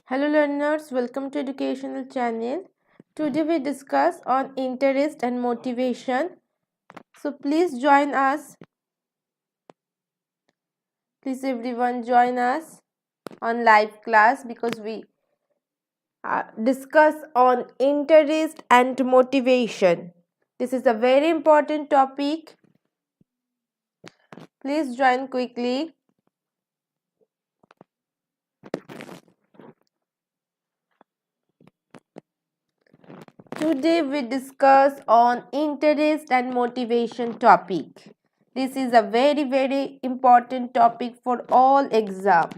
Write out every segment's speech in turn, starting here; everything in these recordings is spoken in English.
Hello learners, welcome to educational channel. Today we discuss on interest and motivation. So please join us. Please everyone join us on live class because we discuss on interest and motivation. This is a very important topic. Please join quickly. Today we discuss on interest and motivation topic. This is a very important topic for all exam.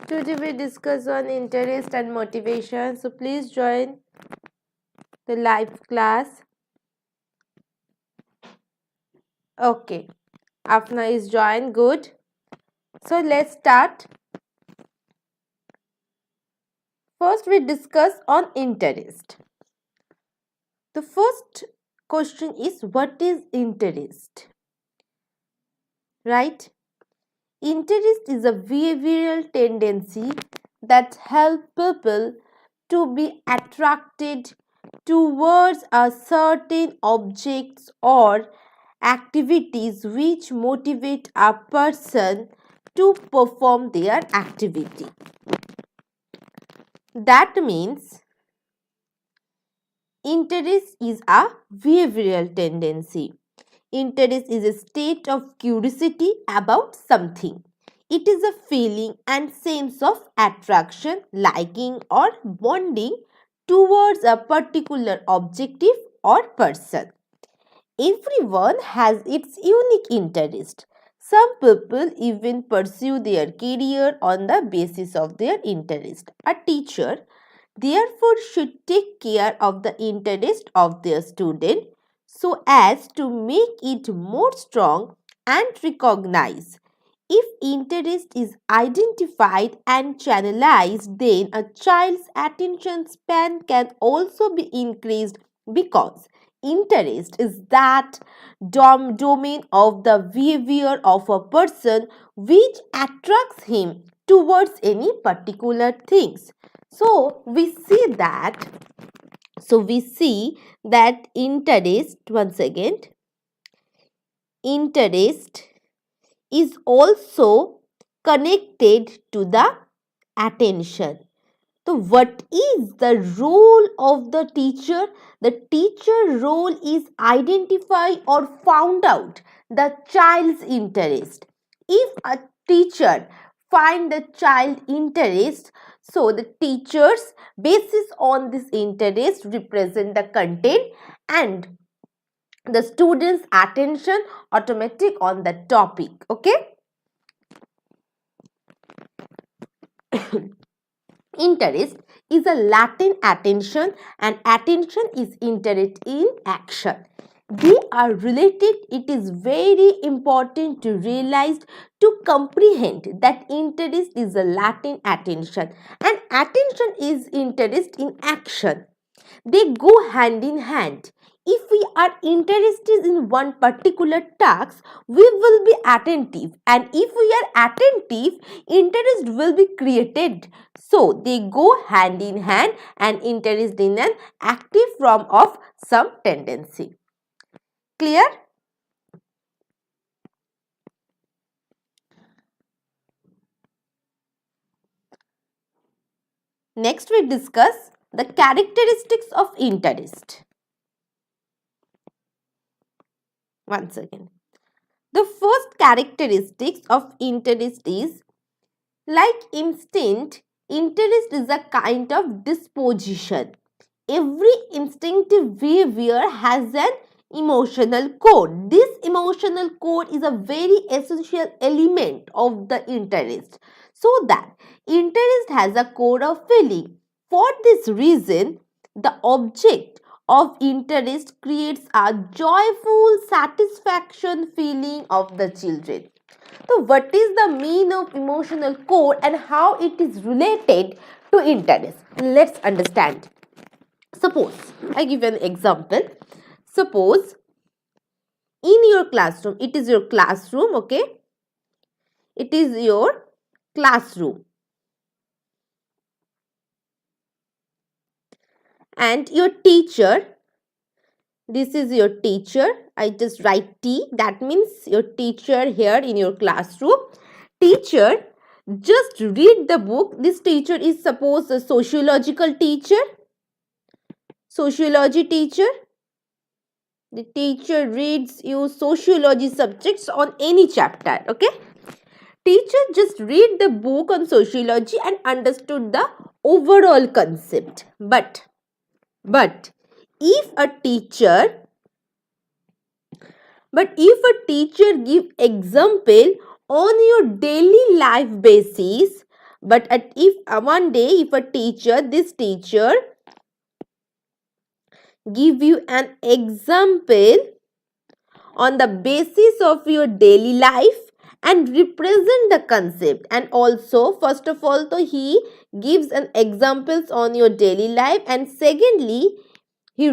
Today we discuss on interest and motivation. So please join the live class. Okay, Afna is joined. Good. So let's start. First we discuss on interest. The first question is what is interest? Right? Interest is a behavioral tendency that helps people to be attracted towards a certain objects or activities which motivate a person to perform their activity. That means interest is a behavioral tendency. Interest is a state of curiosity about something. It is a feeling and sense of attraction, liking, or bonding towards a particular objective or person. Everyone has its unique interest. Some people even pursue their career on the basis of their interest. A teacher, therefore, should take care of the interest of their student so as to make it more strong and recognized. If interest is identified and channelized, then a child's attention span can also be increased because interest is that domain of the behavior of a person which attracts him towards any particular things. So we see that interest, once again, interest is also connected to the attention. So what is the role of the teacher? The teacher role is identify or found out the child's interest. If a teacher find the child interest, so the teachers basis on this interest represent the content and the students attention automatic on the topic. Okay. Interest is a Latin attention and attention is interest in action. They are related. It is very important to realize to comprehend that interest is a Latin attention and attention is interest in action. They go hand in hand. If we are interested in one particular task, we will be attentive, and if we are attentive, interest will be created. So they go hand in hand and interest in an active form of some tendency. Clear? Next we discuss the characteristics of interest. Once again, the first characteristics of interest is like instinct. Interest is a kind of disposition. Every instinctive behavior has an emotional code. This emotional code is a very essential element of the interest. So that Interest has a core of feeling. For this reason, the object of interest creates a joyful satisfaction feeling of the children. So, what is the meaning of emotional core and how it is related to interest? Let's understand. Suppose, I give an example. Suppose in your classroom, it is your classroom, okay? It is your classroom. And your teacher, this is your teacher. I just write T, that means your teacher here in your classroom. Teacher, just read the book. This teacher is suppose a sociological teacher. Sociology teacher. The teacher reads you sociology subjects on any chapter, okay? Teacher just read the book on sociology and understood the overall concept. But if a teacher give example on your daily life basis, but if one day if this teacher give you an example on the basis of your daily life and represent the concept, and also first of all so he gives an examples on your daily life, and secondly he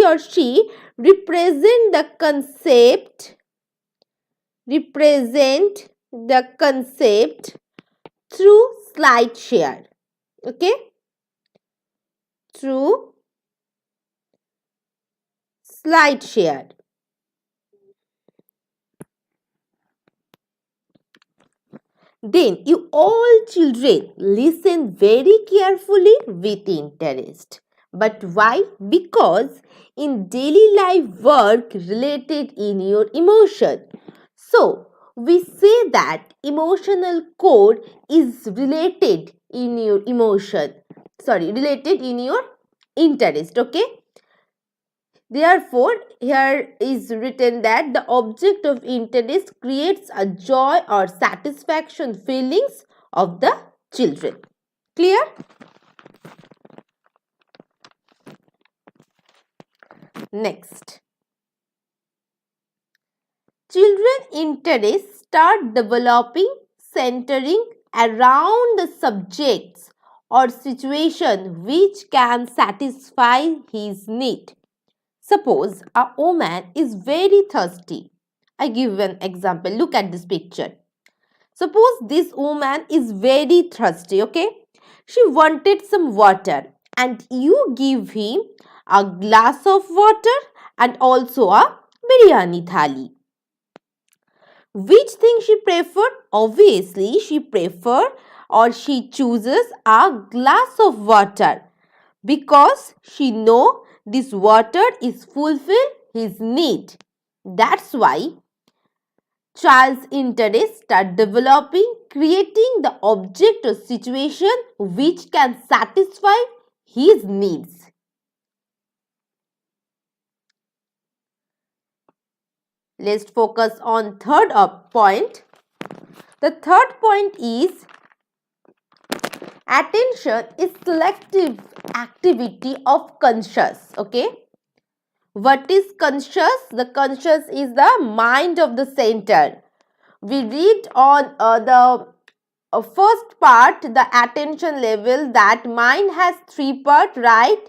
or she represent the concept through slide share, okay, through slide share. Then you all children listen very carefully with interest. But why? Because in daily life work related in your emotion. So we say that emotional code is related in your emotion. Related in your interest. Okay. Therefore, here is written that the object of interest creates a joy or satisfaction feelings of the children. Clear? Next. Children interest start developing centering around the subjects or situation which can satisfy his need. Suppose a woman is very thirsty. I give an example. Look at this picture. Suppose this woman is very thirsty, okay? She wanted some water and you give him a glass of water and also a biryani thali. Which thing she preferred? Obviously, she prefer or she chooses a glass of water because she know this water is fulfill his need. That's why child's interest start developing, creating the object or situation which can satisfy his needs. Let's focus on third point. The third point is attention is selective activity of conscious. Okay. What is conscious? The conscious is the mind of the center. We read on the first part, the attention level, that mind has three parts, right?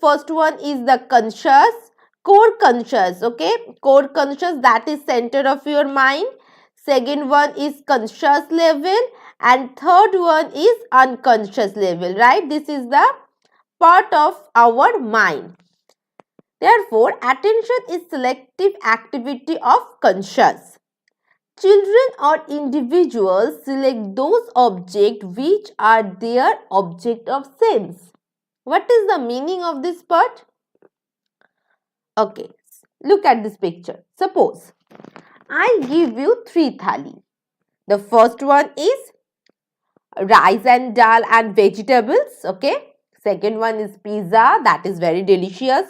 First one is the conscious, core conscious, okay? Core conscious, that is center of your mind. Second one is conscious level and third one is unconscious level, right? This is the part of our mind. Therefore, attention is selective activity of conscious. Children or individuals select those objects which are their object of sense. What is the meaning of this part? Okay, look at this picture. Suppose I give you 3 thali. The first one is rice and dal and vegetables. Okay. Second one is pizza, that is very delicious.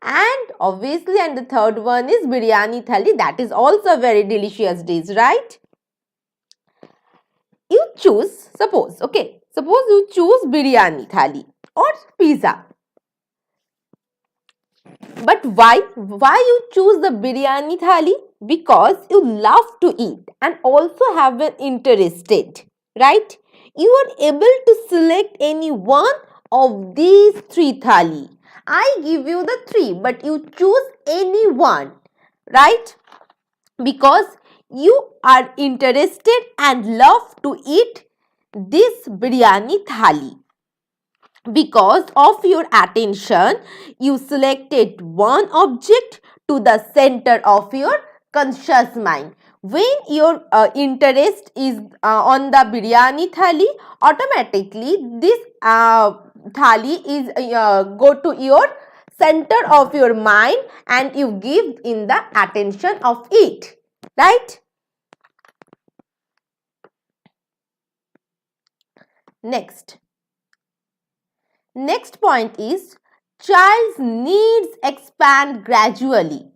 And obviously, and the third one is biryani thali, that is also very delicious dish, right? You choose, suppose you choose biryani thali or pizza. But why you choose the biryani thali? Because you love to eat and also have an interested, right? You are able to select any one of these three thali. I give you the three, but you choose any one, right? Because you are interested and love to eat this biryani thali. Because of your attention, you selected one object to the center of your conscious mind. When your interest is on the biryani thali, automatically this thali is go to your center of your mind and you give in the attention of it, right? Next point is child's needs expand gradually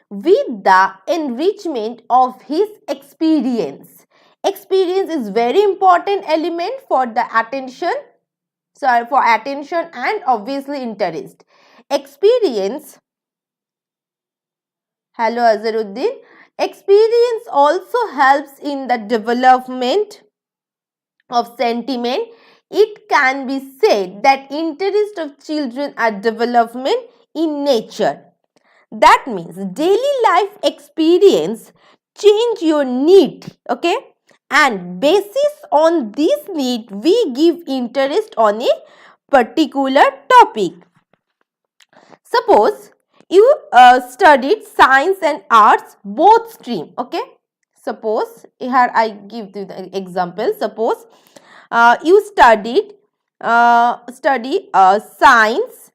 with the enrichment of his experience. Experience is very important element for the attention, for attention and obviously interest. Experience, hello Azharuddin, experience also helps in the development of sentiment. It can be said that interest of children are development in nature. That means daily life experience change your need, okay? And basis on this need, we give interest on a particular topic. Suppose you studied science and arts both stream, okay? Suppose here I give you the example. Suppose you study science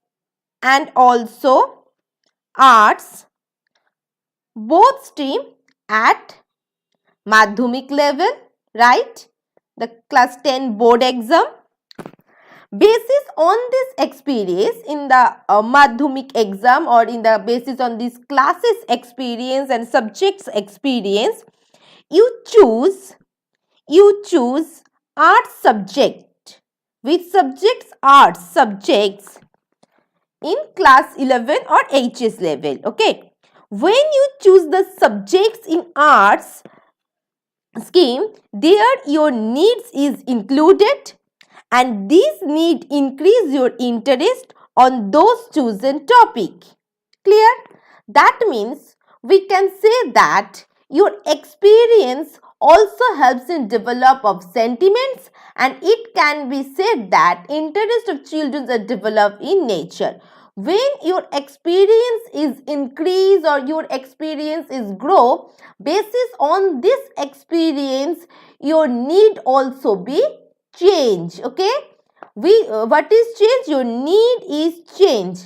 and also arts both stream at madhyamik level, right? The class 10 board exam. Basis on this experience in the madhyamik exam or in the basis on this classes experience and subjects experience, you choose art subject. Which subjects? Arts subjects in class 11 or HS level, okay? When you choose the subjects in arts scheme, there your needs is included and these need increase your interest on those chosen topic. Clear? That means we can say that your experience also helps in develop of sentiments and it can be said that interest of children are developed in nature. When your experience is increase or your experience is grow, basis on this experience your need also be change, okay? What is change? Your need is change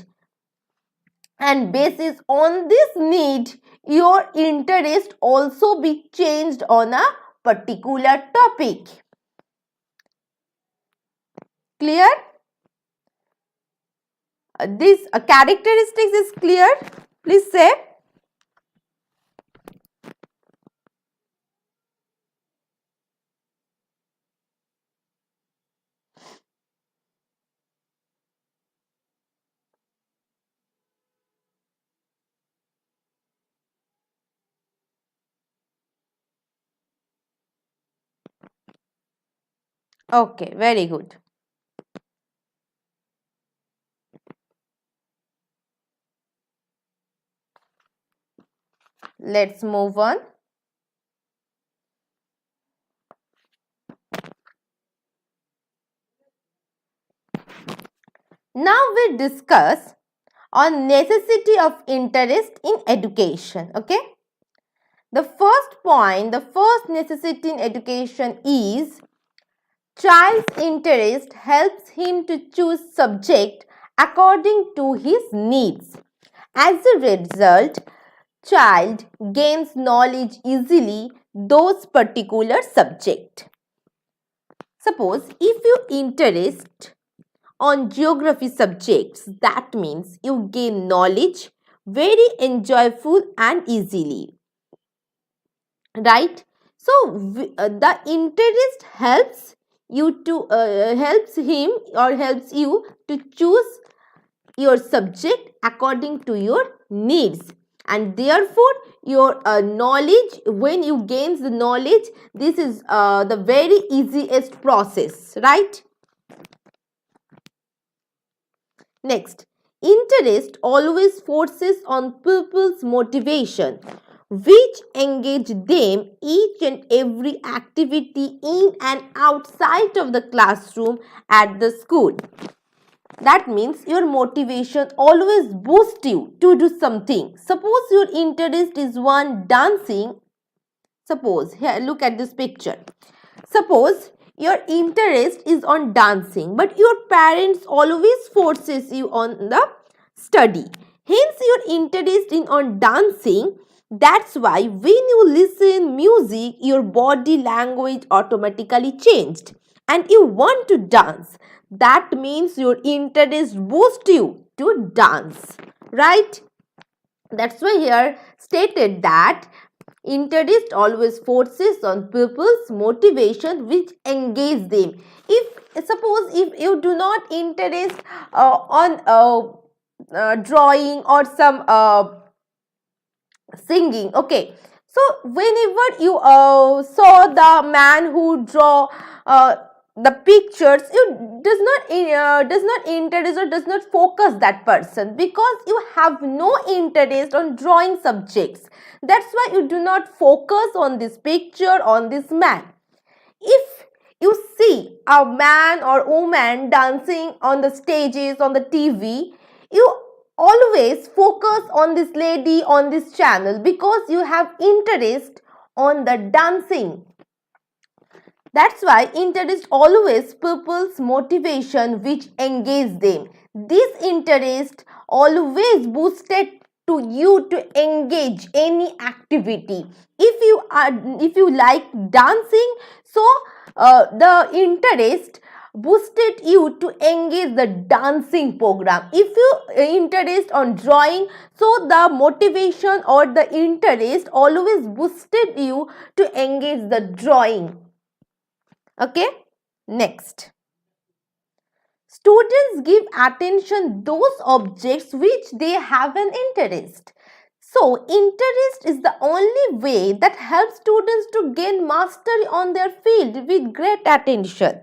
and basis on this need your interest also be changed on a particular topic. Clear? This characteristics is clear? Please say. Okay, very good. Let's move on. Now we discuss on necessity of interest in education, okay? The first point, the first necessity in education is child's interest helps him to choose subject according to his needs. As a result, child gains knowledge easily those particular subject. Suppose if you interest on geography subjects, that means you gain knowledge very enjoyable and easily, right? So the interest helps you to helps him or helps you to choose your subject according to your needs, and therefore your knowledge, when you gain the knowledge, this is the very easiest process, right? Next, interest always forces on people's motivation, which engage them each and every activity in and outside of the classroom at the school. That means your motivation always boosts you to do something. Suppose your interest is one dancing. Suppose, here look at this picture. Suppose your interest is on dancing, but your parents always forces you on the study. Hence your interest in on dancing. That's why when you listen music, your body language automatically changed and you want to dance. That means your interest boosts you to dance, right? That's why here stated that interest always forces on people's motivation which engage them. If suppose if you do not interest on drawing or some singing, okay, so whenever you saw the man who draw the pictures, you does not interest or does not focus that person because you have no interest on drawing subjects. That's why you do not focus on this picture, on this man. If you see a man or woman dancing on the stages, on the TV, you always focus on this lady on this channel because you have interest on the dancing. That's why interest always people's motivation which engage them. This interest always boosted to you to engage any activity. If you like dancing, so the interest boosted you to engage the dancing program. If you interest on drawing, so the motivation or the interest always boosted you to engage the drawing. Okay, next. Students give attention those objects which they have an interest. So, interest is the only way that helps students to gain mastery on their field with great attention.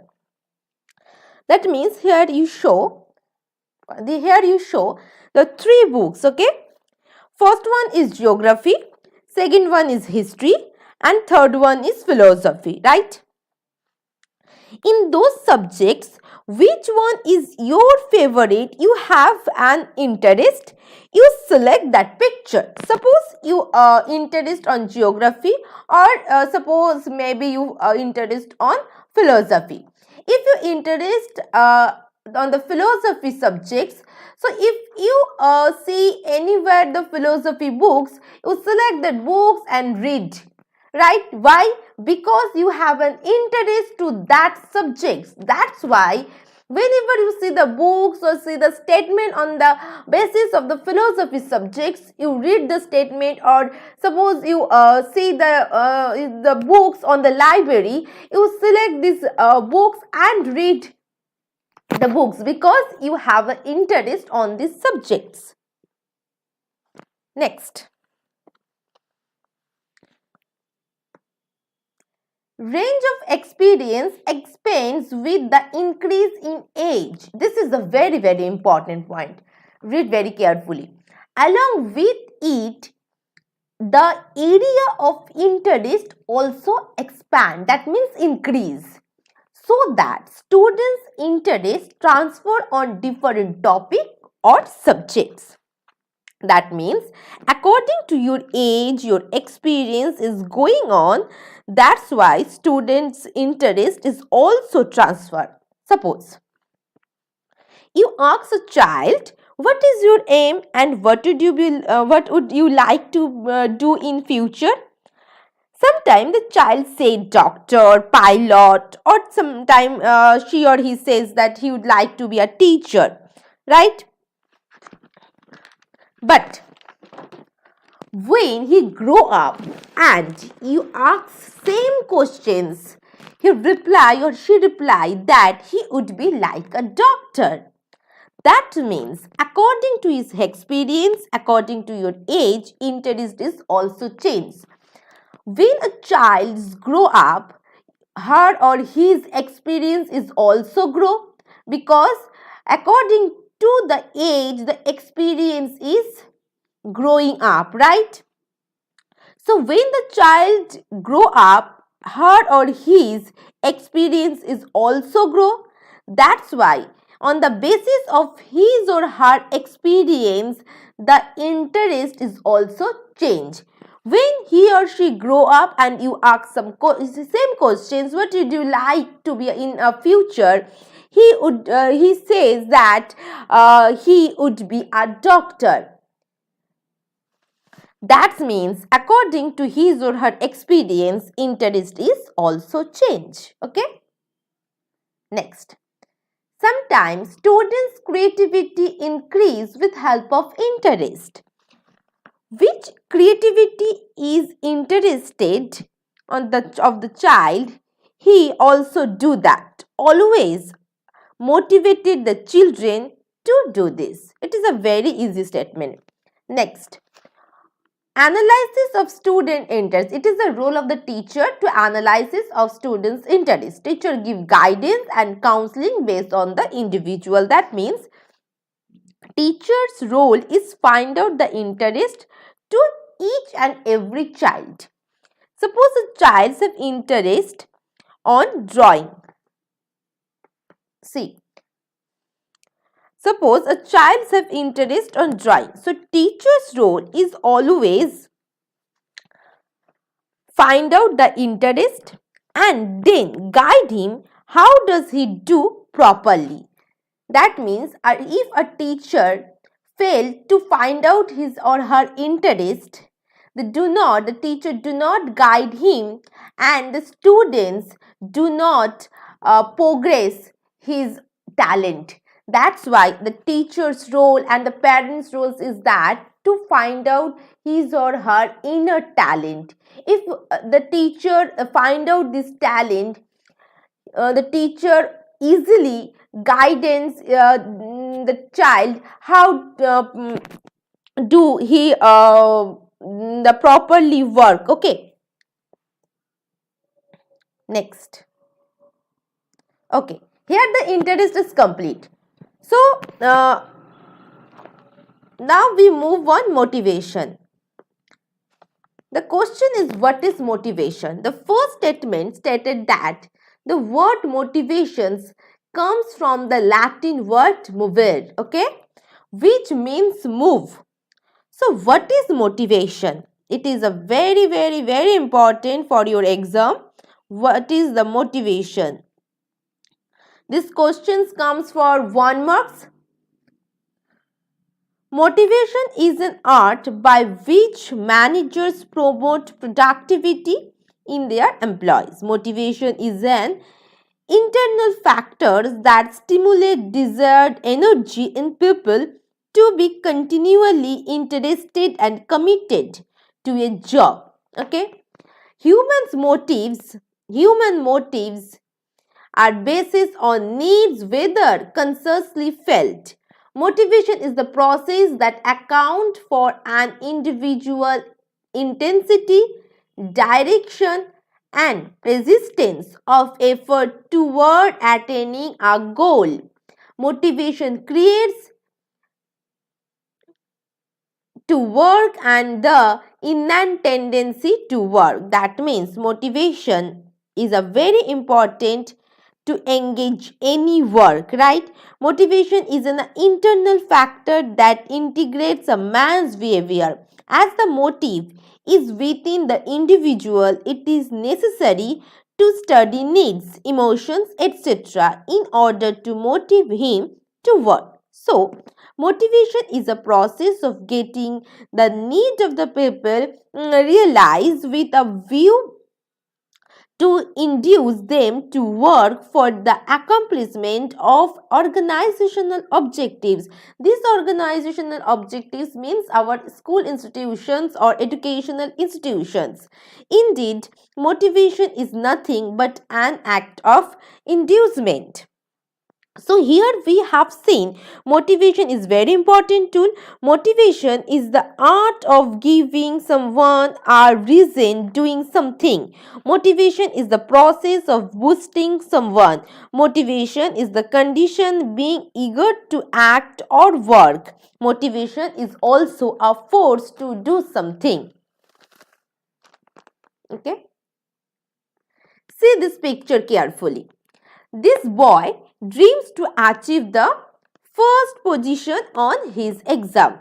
That means here you show the three books, okay? First one is geography, second one is history, and third one is philosophy, right? In those subjects, which one is your favorite, you have an interest, you select that picture. Suppose you interest on geography, or suppose maybe you interest on philosophy. If you interest on the philosophy subjects, so if you see anywhere the philosophy books, you select that books and read. Right? Why? Because you have an interest to that subject. That's why whenever you see the books or see the statement on the basis of the philosophy subjects, you read the statement, or suppose you see the books on the library, you select these books and read the books because you have an interest on these subjects. Next. Range of experience expands with the increase in age. This is a very, very important point. Read very carefully. Along with it, the area of interest also expand. That means increase. So that students' interest transfer on different topic or subjects. That means according to your age, your experience is going on. That's why students' interest is also transferred. Suppose you ask a child, what is your aim and what would you like to do in future? Sometimes the child say doctor, pilot, or sometime she or he says that he would like to be a teacher, right? But when he grow up and you ask same questions, he reply or she reply that he would be like a doctor. That means according to his experience, according to your age, interest is also changed. When a child grow up, her or his experience is also grow, because according to the age, the experience is growing up, right? So when the child grow up, her or his experience is also grow. That's why on the basis of his or her experience, the interest is also change. When he or she grow up and you ask same questions, what would you like to be in a future? He says that he would be a doctor. That means according to his or her experience, interest is also change. Okay. Next. Sometimes students' creativity increase with help of interest. Which creativity is interested on of the child, he also do that. Always motivated the children to do this. It is a very easy statement. Next. Analysis of student interest. It is the role of the teacher to analysis of students' interest. Teacher give guidance and counseling based on the individual. That means teacher's role is find out the interest to each and every child. Suppose a child have interest on drawing. See, suppose a child have interest on drawing. So teacher's role is always find out the interest and then guide him how does he do properly. That means if a teacher failed to find out his or her interest, the teacher do not guide him and the students do not progress his talent. That's why the teacher's role and the parents' roles is that to find out his or her inner talent. If the teacher find out this talent, the teacher easily guidance the child how do he the properly work. Okay. Next. Okay, here the interest is complete. So now we move on motivation. The question is, what is motivation? The first statement stated that the word motivations comes from the Latin word movere, okay, which means move. So what is motivation? It is a very important for your exam. What is the motivation? This question comes for 1 marks. Motivation is an art by which managers promote productivity in their employees. Motivation is an internal factor that stimulate desired energy in people to be continually interested and committed to a job. Okay, human motives are based on needs, whether consciously felt. Motivation is the process that account for an individual intensity, direction and persistence of effort toward attaining a goal. Motivation creates to work and the innate tendency to work. That means motivation is a very important to engage any work, right? Motivation is an internal factor that integrates a man's behavior. As the motive is within the individual, it is necessary to study needs, emotions, etc. in order to motivate him to work. So, motivation is a process of getting the need of the people realized with a view to induce them to work for the accomplishment of organizational objectives. These organizational objectives means our school institutions or educational institutions. Indeed, motivation is nothing but an act of inducement. So here we have seen motivation is very important tool. Motivation is the art of giving someone a reason doing something. Motivation is the process of boosting someone. Motivation is the condition being eager to act or work. Motivation is also a force to do something. Okay. See this picture carefully. This boy dreams to achieve the first position on his exam.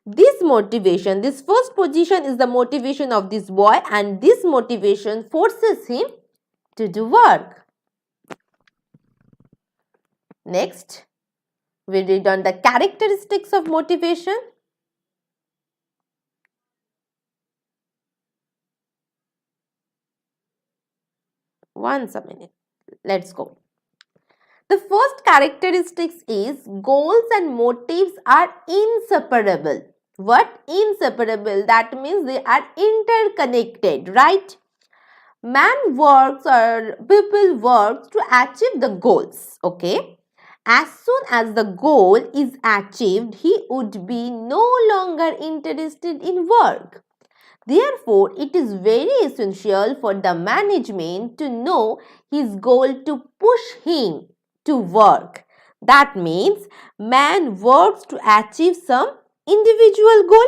This motivation, this first position is the motivation of this boy, and this motivation forces him to do work. Next, we read on the characteristics of motivation. Once a minute. Let's go. The first characteristics is goals and motives are inseparable. What? Inseparable. That means they are interconnected, right? Man works or people work to achieve the goals, okay? As soon as the goal is achieved, he would be no longer interested in work. Therefore, it is very essential for the management to know his goal to push him to work. That means man works to achieve some individual goal.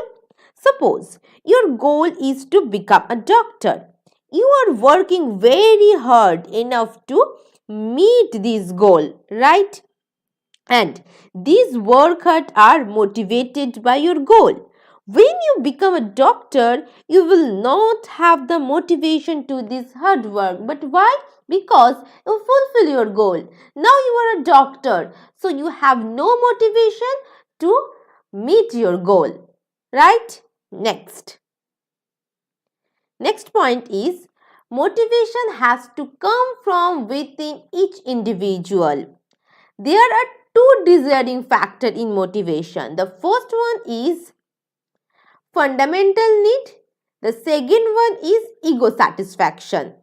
Suppose your goal is to become a doctor. You are working very hard enough to meet this goal, right? And these workers are motivated by your goal. When you become a doctor, you will not have the motivation to this hard work. But why? Because you fulfill your goal. Now you are a doctor, so you have no motivation to meet your goal. Right? Next. Next point is motivation has to come from within each individual. There are two deciding factors in motivation. The first one is fundamental need. The second one is ego satisfaction.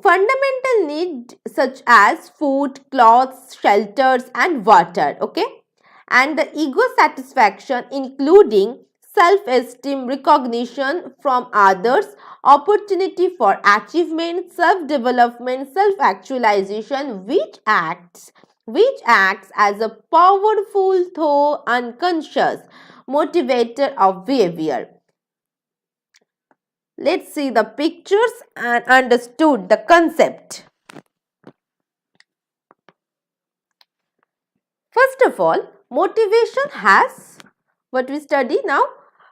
Fundamental need such as food, clothes, shelters and water. Okay. And the ego satisfaction including self-esteem, recognition from others, opportunity for achievement, self-development, self-actualization which acts as a powerful though unconscious motivator of behavior. Let's see the pictures and understood the concept. First of all, motivation has, what we study now,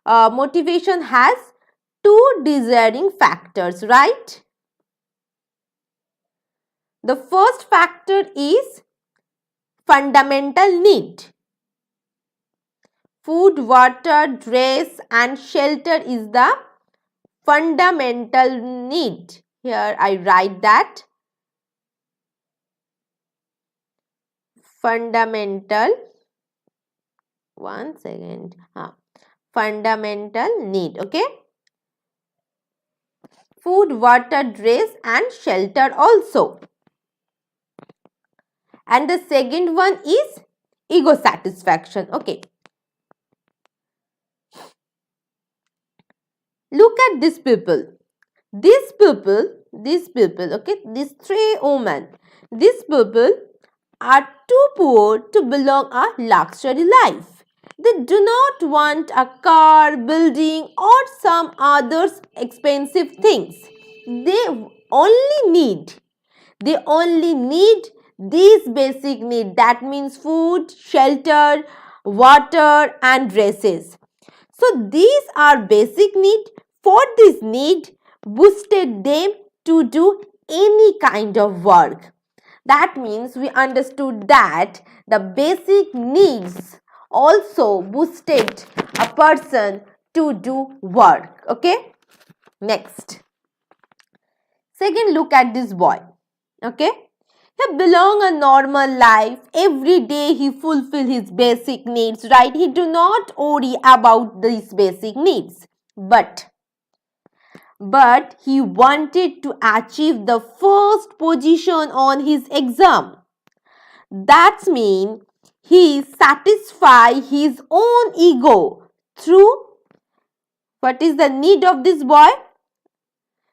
motivation has two deciding factors, right? The first factor is fundamental need. Food, water, dress and shelter is the fundamental need. Here I write that. Fundamental, one second, fundamental need, okay? Food, water, dress and shelter also. And the second one is ego satisfaction, okay? Look at these people, okay, these three women, these people are too poor to belong a luxury life. They do not want a car, building or some other expensive things. They only need these basic needs, that means food, shelter, water and dresses. So these are basic needs. For this need boosted them to do any kind of work. That means we understood that the basic needs also boosted a person to do work. Okay. Next. Second, look at this boy. Okay, he belong a normal life. Every day he fulfill his basic needs, right? He do not worry about these basic needs. But he wanted to achieve the first position on his exam. That means he satisfy his own ego through what is the need of this boy?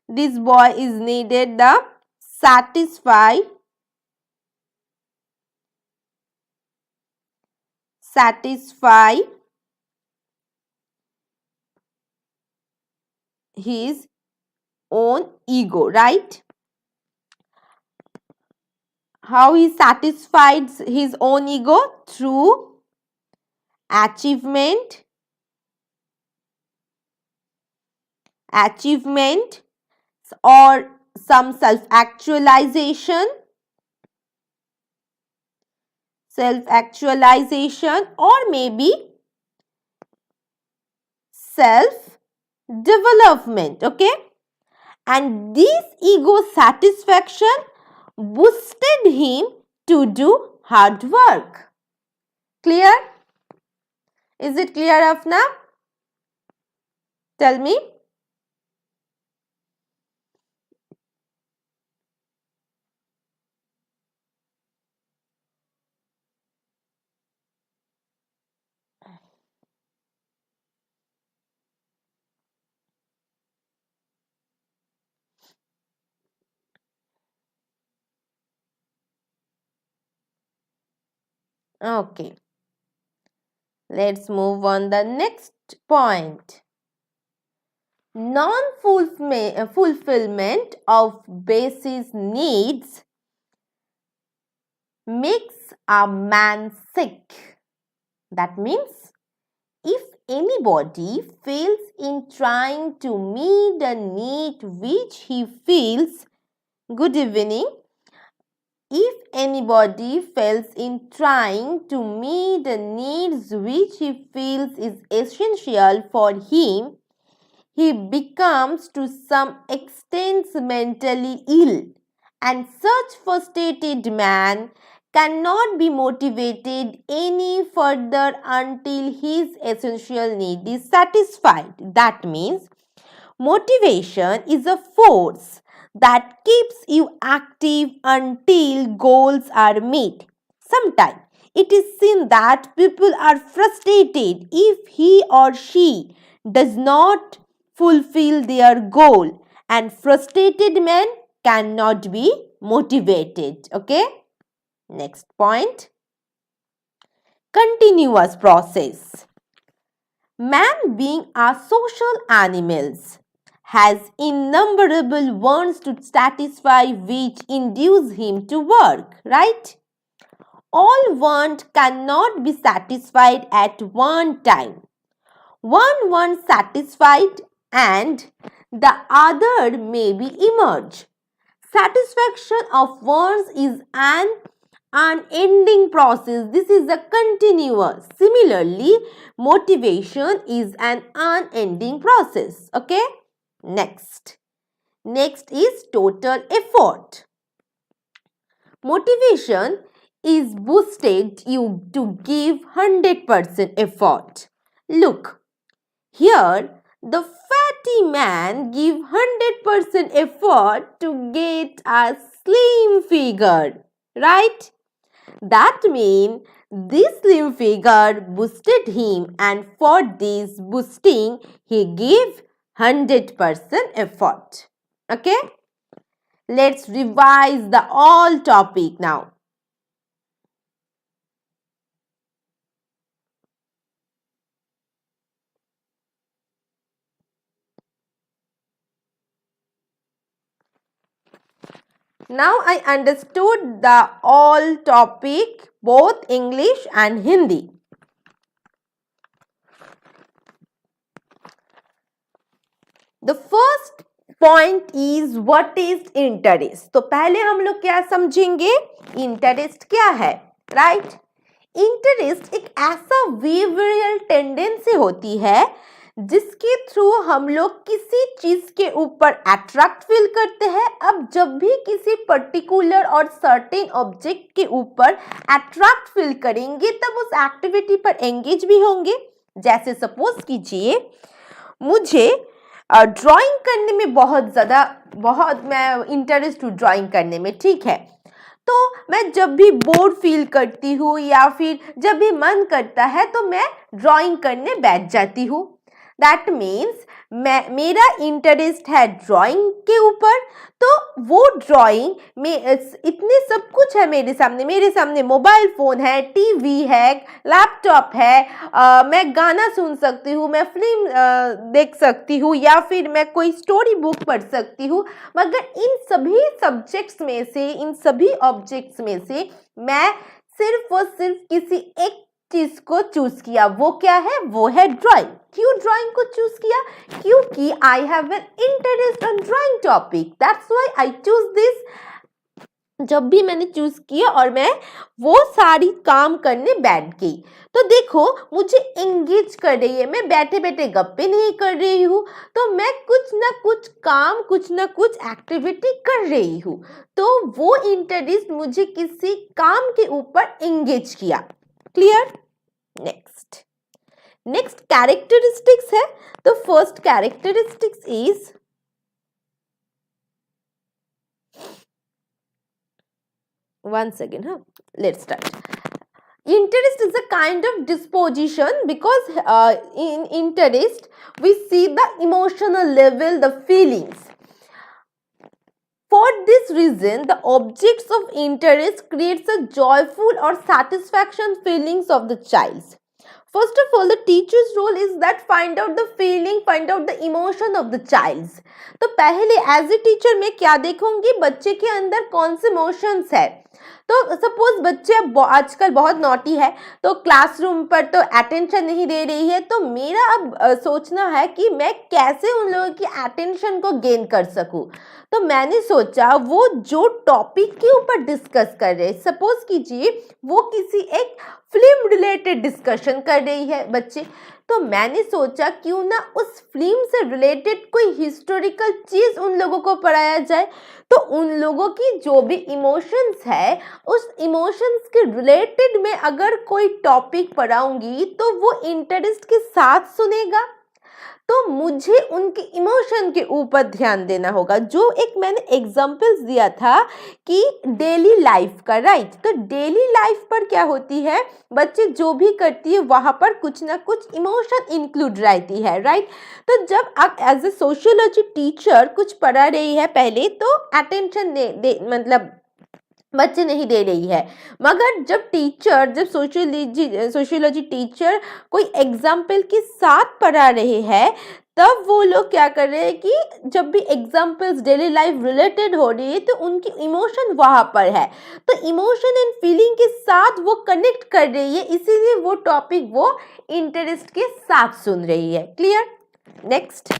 This boy is needed the satisfy his own ego, right? How he satisfies his own ego? Through achievement or some self-actualization or maybe self-development. Okay, and this ego satisfaction boosted him to do hard work. Clear? Is it clear, Afna? Tell me. Okay. Let's move on the next point. Non-fulfillment of basic needs makes a man sick. That means if anybody fails in trying to meet a need which he feels, good evening, if anybody fails in trying to meet the needs which he feels is essential for him, he becomes to some extent mentally ill, and such frustrated man cannot be motivated any further until his essential need is satisfied. That means motivation is a force that keeps you active until goals are met. Sometimes it is seen that people are frustrated if he or she does not fulfill their goal, and frustrated men cannot be motivated. Okay, next point, continuous process. Man being a social animals has innumerable wants to satisfy which induce him to work, right? All want cannot be satisfied at one time. One want satisfied and the other may be emerge. Satisfaction of wants is an unending process. This is a continuous. Similarly, motivation is an unending process. Okay? Next is total effort. Motivation is boosted you to give 100% effort. Look, here the fatty man give 100% effort to get a slim figure, right? That means this slim figure boosted him, and for this boosting he gave 100% effort. Okay? Let's revise the all topic now. Now I understood the all topic, both English and Hindi. The first point is what is interest. तो पहले हम लोग क्या समझेंगे, interest क्या है, right? Interest एक ऐसा बिहेवियरल टेंडेंसी होती है जिसके थ्रू हम लोग किसी चीज के ऊपर अट्रैक्ट फील करते हैं। अब जब भी किसी पर्टिकुलर और सर्टेन ऑब्जेक्ट के ऊपर अट्रैक्ट फील करेंगे तब उस एक्टिविटी पर एंगेज भी होंगे। जैसे सपोज कीजिए मुझे ड्राइंग करने में बहुत मैं इंटरेस्ट हूँ ड्राइंग करने में, ठीक है। तो मैं जब भी बोर फील करती हूँ या फिर जब भी मन करता है तो मैं ड्राइंग करने बैठ जाती हूँ। दैट मीन्स मेरा इंटरेस्ट है ड्राइंग के ऊपर, तो वो ड्राइंग में इतने सब कुछ है मेरे सामने मोबाइल फ़ोन है, टीवी है, लैपटॉप है, मैं गाना सुन सकती हूँ, मैं फिल्म देख सकती हूँ या फिर मैं कोई स्टोरी बुक पढ़ सकती हूँ। मगर इन सभी सब्जेक्ट्स में से, इन सभी ऑब्जेक्ट्स में से मैं सिर्फ और सिर्फ किसी एक चीज को चूज किया। वो क्या है? वो है ड्राइंग। क्यों ड्राइंग को चूज किया? क्योंकि I have an interest on drawing topic, that's why I choose this. जब भी मैंने चूज किया और मैं वो सारी काम करने बैठ गई, तो देखो मुझे एंगेज कर रही है, मैं बैठे बैठे गप्पे नहीं कर रही हूँ, तो मैं कुछ ना कुछ काम, कुछ ना कुछ एक्टिविटी कर रही हूँ। तो वो इंटरेस्ट मुझे किसी काम के ऊपर एंगेज किया। क्लियर? नेक्स्ट कैरेक्टरिस्टिक्स है। तो first characteristics is once again, let's start. Interest is a kind of disposition because in interest we see the emotional level, the feelings. For this reason, the objects of interest creates a joyful or satisfaction feelings of the child. First of all, the teacher's role is that find out the feeling, find out the emotion of the child. तो पहले as a teacher मैं क्या देखूंगी? बच्चे के अंदर कौन से इमोशंस है। तो सपोज बच्चे आजकल बहुत नॉटी है, तो क्लासरूम पर तो अटेंशन नहीं दे रही है, तो मेरा अब सोचना है कि मैं कैसे उन लोगों की अटेंशन को गेन कर सकूं। तो मैंने सोचा वो जो टॉपिक के ऊपर डिस्कस कर रहे हैं, सपोज कीजिए वो किसी एक फिल्म रिलेटेड डिस्कशन कर रही है बच्चे, तो मैंने सोचा क्यों ना उस फिल्म से रिलेटेड कोई हिस्टोरिकल चीज उन लोगों को पढ़ाया जाए। तो उन लोगों की जो भी इमोशंस है, उस इमोशंस के रिलेटेड में अगर कोई टॉपिक पढ़ाऊंगी तो वो इंटरेस्ट के साथ सुनेगा। तो मुझे उनके इमोशन के ऊपर ध्यान देना होगा। जो एक मैंने एग्जांपल्स दिया था कि डेली लाइफ का, राइट। तो डेली लाइफ पर क्या होती है, बच्चे जो भी करती है वहां पर कुछ ना कुछ इमोशन इंक्लूड रहती है, राइट। तो जब आप एज ए सोशियोलॉजी टीचर कुछ पढ़ा रही है पहले, तो अटेंशन मतलब बच्चे नहीं दे रही है, मगर जब सोशियोलॉजी टीचर कोई एग्जाम्पल के साथ पढ़ा रहे हैं, तब वो लोग क्या कर रहे हैं कि जब भी एग्जाम्पल्स डेली लाइफ रिलेटेड हो रही है तो उनकी इमोशन वहां पर है, तो इमोशन एंड फीलिंग के साथ वो कनेक्ट कर रही है, इसीलिए वो टॉपिक वो इंटरेस्ट के साथ सुन रही है। Clear? Next,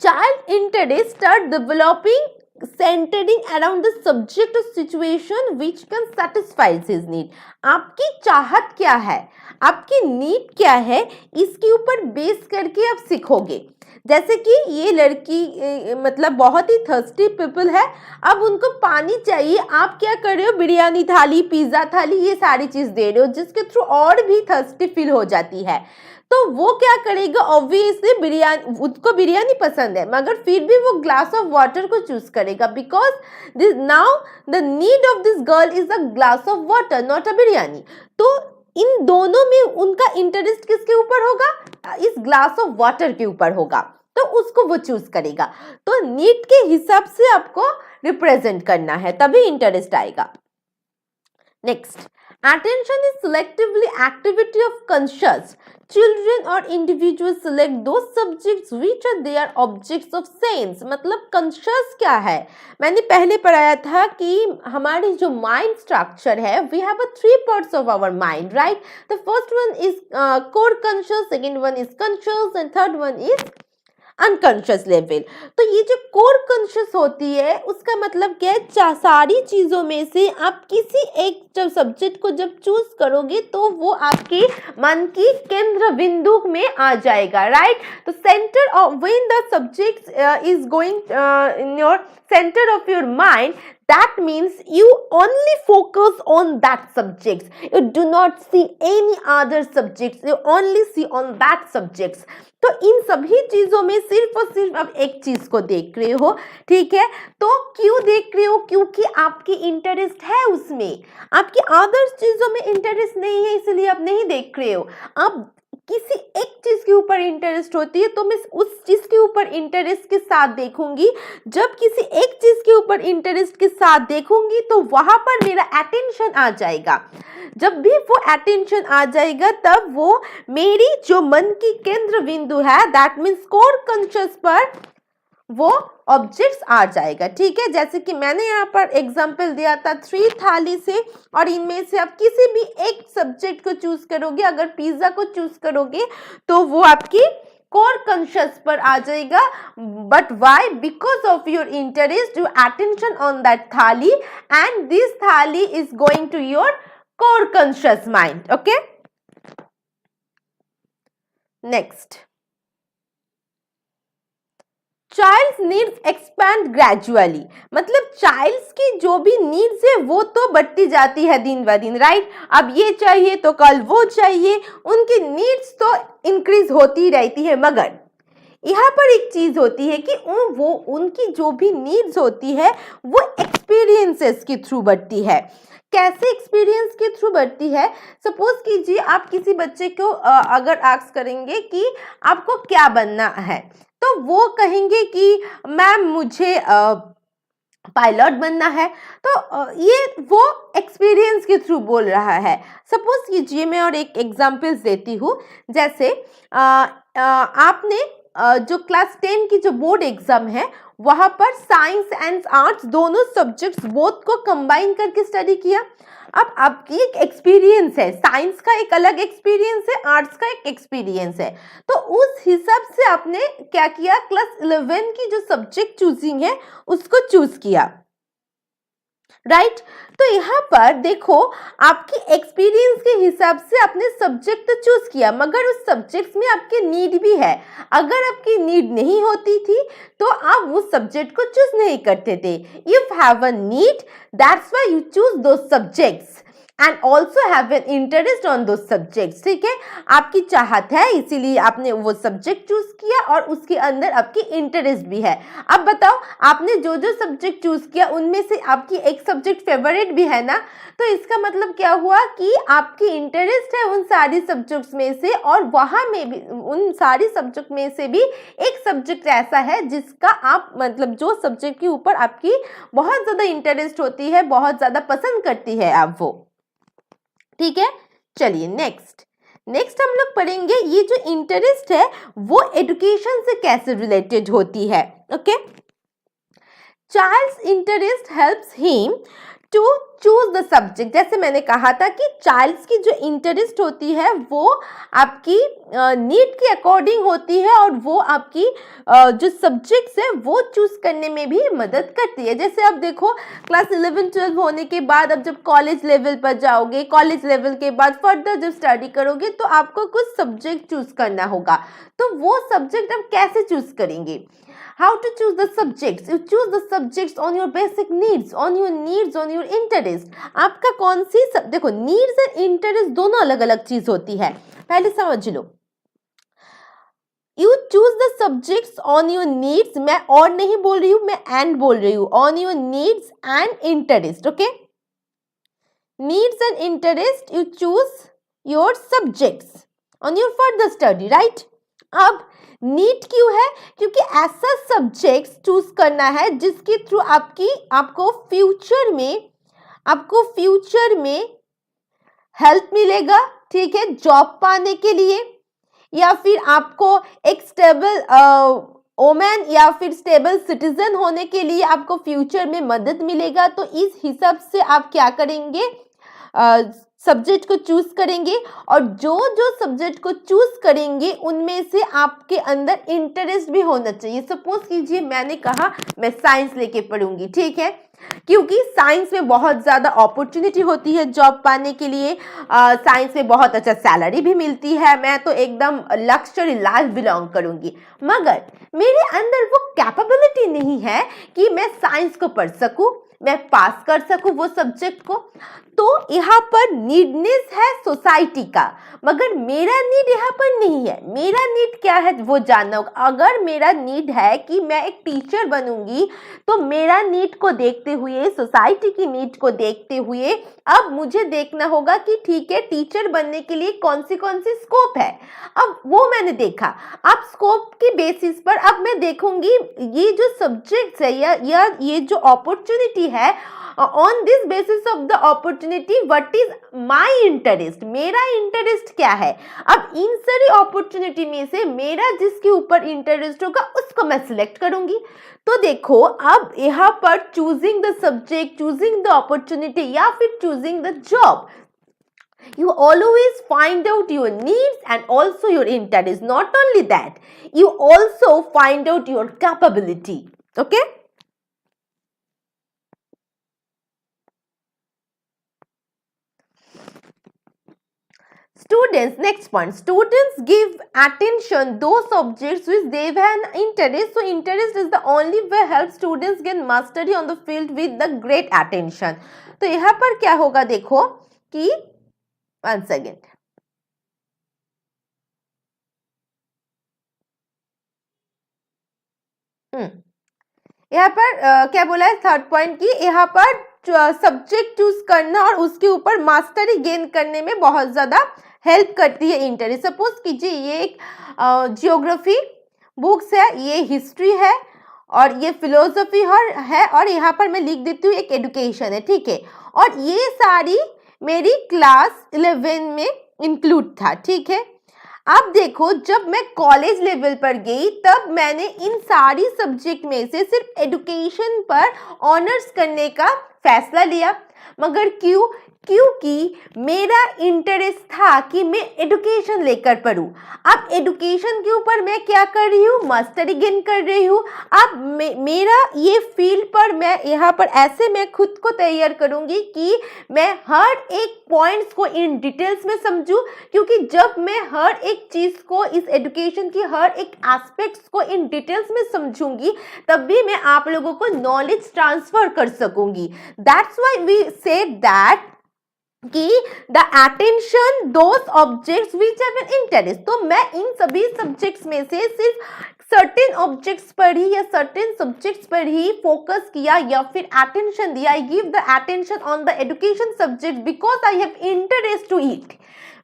child interest are developing centering around the subject or situation which can satisfy his need. आपकी चाहत क्या है, आपकी नीड क्या है, इसके ऊपर बेस करके आप सीखोगे। जैसे कि ये लड़की मतलब बहुत ही थर्स्टी पीपल है, अब उनको पानी चाहिए, आप क्या कर रहे हो? बिरयानी थाली, पिज्जा थाली, ये सारी चीज दे रहे हो, जिसके थ्रू और भी थर्स्टी फील हो जाती है। तो वो क्या करेगा? ऑब्वियसली उसको बिरयानी पसंद है, मगर फिर भी वो ग्लास ऑफ वाटर को चूज करेगा, because this now the need of this girl is a glass of water, not a biryani. तो इन दोनों में उनका इंटरेस्ट किसके ऊपर होगा? इस ग्लास ऑफ वाटर के ऊपर होगा, तो उसको वो चूज करेगा। तो नीड के हिसाब से आपको रिप्रेजेंट करना है, तभी इंटरेस्ट आएगा। Next, attention is selectively activity of conscious. Children or individuals select those subjects which are their objects of sense. मतलब conscious क्या है? मैंने पहले पढ़ाया था कि हमारी जो mind structure है, we have a 3 parts of our mind, right? The first one is core conscious, second one is conscious, and third one is unconscious level. तो ये जो कोर कॉन्शियस होती है उसका मतलब क्या है, सारी चीज़ों में से आप किसी एक जब सब्जेक्ट को जब चूज करोगे तो वो आपके मन की केंद्र बिंदु में आ जाएगा, राइट। तो centre of when the subject is going in your center of your mind, that means you only focus on that subjects, you do not see any other subjects, you only see on that subjects। तो इन सभी चीजों में सिर्फ और सिर्फ आप एक चीज को देख रहे हो, ठीक है। तो क्यों देख रहे हो, क्योंकि आपकी इंटरेस्ट है उसमें, आपकी अदर चीजों में इंटरेस्ट नहीं है इसलिए आप नहीं देख रहे हो। आप किसी एक चीज के ऊपर इंटरेस्ट होती है तो मैं उस चीज के ऊपर इंटरेस्ट के साथ देखूंगी। जब किसी एक चीज के ऊपर इंटरेस्ट के साथ देखूंगी तो वहां पर मेरा अटेंशन आ जाएगा। जब भी वो अटेंशन आ जाएगा तब वो मेरी जो मन की केंद्र बिंदु है, दैट मीन्स कोर कॉन्शियस पर वो ऑब्जेक्ट्स आ जाएगा, ठीक है। जैसे कि मैंने यहाँ पर एग्जाम्पल दिया था 3 थाली से, और इनमें से आप किसी भी एक सब्जेक्ट को चूज करोगे, अगर पिज्जा को चूज करोगे तो वो आपकी कोर कॉन्शियस पर आ जाएगा। But why, because of your interest, your attention on that thali, and this thali is going to your core conscious mind. Okay, next, child's needs expand gradually. मतलब चाइल्ड्स की जो भी नीड्स है वो तो बढ़ती जाती है दिन ब दिन, राइट। अब ये चाहिए तो कल वो चाहिए, उनकी नीड्स तो इंक्रीज होती रहती है। मगर यहाँ पर एक चीज होती है कि वो उनकी जो भी नीड्स होती है वो एक्सपीरियंसेस के थ्रू बढ़ती है। कैसे एक्सपीरियंस के थ्रू बढ़ती है? सपोज कीजिए आप किसी बच्चे को अगर आस्क करेंगे कि आपको क्या बनना है, तो वो कहेंगे कि मैम मुझे पायलट बनना है। तो ये वो एक्सपीरियंस के थ्रू बोल रहा है। सपोज कीजिए मैं और एक एग्जांपल्स देती हूँ। जैसे आपने जो क्लास 10 की जो बोर्ड एग्जाम है वहां पर साइंस एंड आर्ट्स दोनों सब्जेक्ट्स बोथ को कंबाइन करके स्टडी किया। अब आपकी एक एक्सपीरियंस है, साइंस का एक अलग एक्सपीरियंस है, आर्ट्स का एक एक्सपीरियंस है। तो उस हिसाब से आपने क्या किया, क्लास 11 की जो सब्जेक्ट चूजिंग है उसको चूज किया, राइट। तो यहाँ पर देखो आपकी एक्सपीरियंस के हिसाब से आपने सब्जेक्ट तो चूज किया, मगर उस सब्जेक्ट में आपकी नीड भी है। अगर आपकी नीड नहीं होती थी तो आप उस सब्जेक्ट को चूज नहीं करते थे। You have a need, that's why you choose those subjects and also have an interest on those subjects, ठीक है। आपकी चाहत है इसीलिए आपने वो सब्जेक्ट चूज किया और उसके अंदर आपकी इंटरेस्ट भी है। अब बताओ आपने जो जो सब्जेक्ट चूज किया उनमें से आपकी एक सब्जेक्ट फेवरेट भी है ना, तो इसका मतलब क्या हुआ कि आपकी इंटरेस्ट है उन सारी सब्जेक्ट्स में से, और वहां में भी उन सारी सब्जेक्ट में से भी एक सब्जेक्ट ऐसा है जिसका आप मतलब जो सब्जेक्ट के ऊपर आपकी बहुत ज्यादा इंटरेस्ट होती है, बहुत ज्यादा पसंद करती है आप वो, ठीक है। चलिए नेक्स्ट हम लोग पढ़ेंगे ये जो इंटरेस्ट है वो एजुकेशन से कैसे रिलेटेड होती है। Okay, child's interest helps him to choose the subject. जैसे मैंने कहा था कि चाइल्ड्स की जो इंटरेस्ट होती है वो आपकी नीड के अकॉर्डिंग होती है, और वो आपकी जो सब्जेक्ट्स है वो चूज करने में भी मदद करती है। जैसे अब देखो क्लास 11-12 होने के बाद अब जब कॉलेज लेवल पर जाओगे, कॉलेज लेवल के बाद फर्दर जब स्टडी करोगे तो आपको कुछ सब्जेक्ट चूज करना होगा। तो वो सब्जेक्ट आप कैसे चूज करेंगे? How to choose the subjects? You choose the subjects on your basic needs, on your interest. आपका कौन सी देखो needs और interest दोनों अलग अलग चीज होती है, पहले समझ लो। You choose the subjects on your needs, मैं और नहीं बोल रही हूँ, मैं and बोल रही हूँ, on your needs and interest, okay? Needs and interest, you choose your subjects on your further study, right? अब नीड क्यों है? क्योंकि ऐसा सब्जेक्ट चूज करना है जिसके थ्रू आपको फ्यूचर में हेल्प मिलेगा, ठीक है, जॉब पाने के लिए, या फिर आपको एक स्टेबल वोमेन या फिर स्टेबल सिटीजन होने के लिए आपको फ्यूचर में मदद मिलेगा। तो इस हिसाब से आप क्या करेंगे, सब्जेक्ट को चूज करेंगे और जो जो सब्जेक्ट को चूज करेंगे उनमें से आपके अंदर इंटरेस्ट भी होना चाहिए। सपोज कीजिए मैंने कहा मैं साइंस लेके पढ़ूंगी, ठीक है, क्योंकि साइंस में बहुत ज़्यादा अपॉर्चुनिटी होती है जॉब पाने के लिए, साइंस में बहुत अच्छा सैलरी भी मिलती है, मैं तो एकदम लग्जरी लाइफ बिलोंग करूंगी, मगर मेरे अंदर वो कैपेबिलिटी नहीं है कि मैं साइंस को पढ़ सकूं, मैं पास कर सकूं वो सब्जेक्ट को। तो यहाँ पर नीडनेस है सोसाइटी का, मगर मेरा नीड यहाँ पर नहीं है। मेरा नीड क्या है वो जानना होगा। अगर मेरा नीड है कि मैं एक टीचर बनूंगी, तो मेरा नीड को देखते हुए, सोसाइटी की नीड को देखते हुए अब मुझे देखना होगा कि ठीक है टीचर बनने के लिए कौन सी स्कोप है। अब वो मैंने देखा, अब स्कोप की बेसिस पर अब मैं देखूंगी ये जो सब्जेक्ट्स है या ये जो अपॉर्चुनिटी है, on this basis of the opportunity what is my interest, मेरा इंटरेस्ट क्या है। अब इन सारी अपॉर्चुनिटी में से मेरा जिसके ऊपर इंटरेस्ट होगा उसको मैं सिलेक्ट करूंगी। तो देखो अब यहाँ पर choosing the subject, choosing the opportunity या फिर choosing the job, you always find out your needs and also your interest. Not only that, you also find out your capability. Okay? Students, next point, students give attention those subjects which they have an interest. So interest is the only way help students gain mastery on the field with the great attention. तो यहाँ पर क्या होगा देखो कि one second, यहाँ पर क्या बोला है थर्ड पॉइंट की, यहाँ पर सब्जेक्ट चूज करना और उसके ऊपर मास्टरी गेन करने में बहुत ज्यादा हेल्प करती है इंटरेस्ट। सपोज कीजिए ये एक जियोग्राफी बुक्स है, ये हिस्ट्री है और ये फिलोसफी है और यहाँ पर मैं लिख देती हूँ एक एडुकेशन है, ठीक है, और ये सारी मेरी क्लास 11 में इंक्लूड था, ठीक है। अब देखो जब मैं कॉलेज लेवल पर गई तब मैंने इन सारी सब्जेक्ट में से सिर्फ एडुकेशन पर ऑनर्स करने का फैसला लिया, मगर क्योंकि मेरा इंटरेस्ट था कि मैं एडुकेशन लेकर पढूं। अब एडुकेशन के ऊपर मैं क्या कर रही हूँ, मास्टरी गेन कर रही हूँ। अब मेरा ये फील्ड पर मैं यहाँ पर ऐसे मैं खुद को तैयार करूंगी कि मैं हर एक पॉइंट्स को इन डिटेल्स में समझूं, क्योंकि जब मैं हर एक चीज को, इस एडुकेशन की हर एक एस्पेक्ट्स को इन डिटेल्स में समझूंगी, तब भी मैं आप लोगों को नॉलेज ट्रांसफर कर सकूंगी। That's why we said that कि the attention those objects which have an interest. तो मैं इन सभी सब्जेक्ट्स में से सिर्फ सर्टेन ऑब्जेक्ट्स पर ही या सर्टेन सब्जेक्ट्स पर ही फोकस किया या फिर अटेंशन दिया। I give the attention on the education subject because I have interest to it.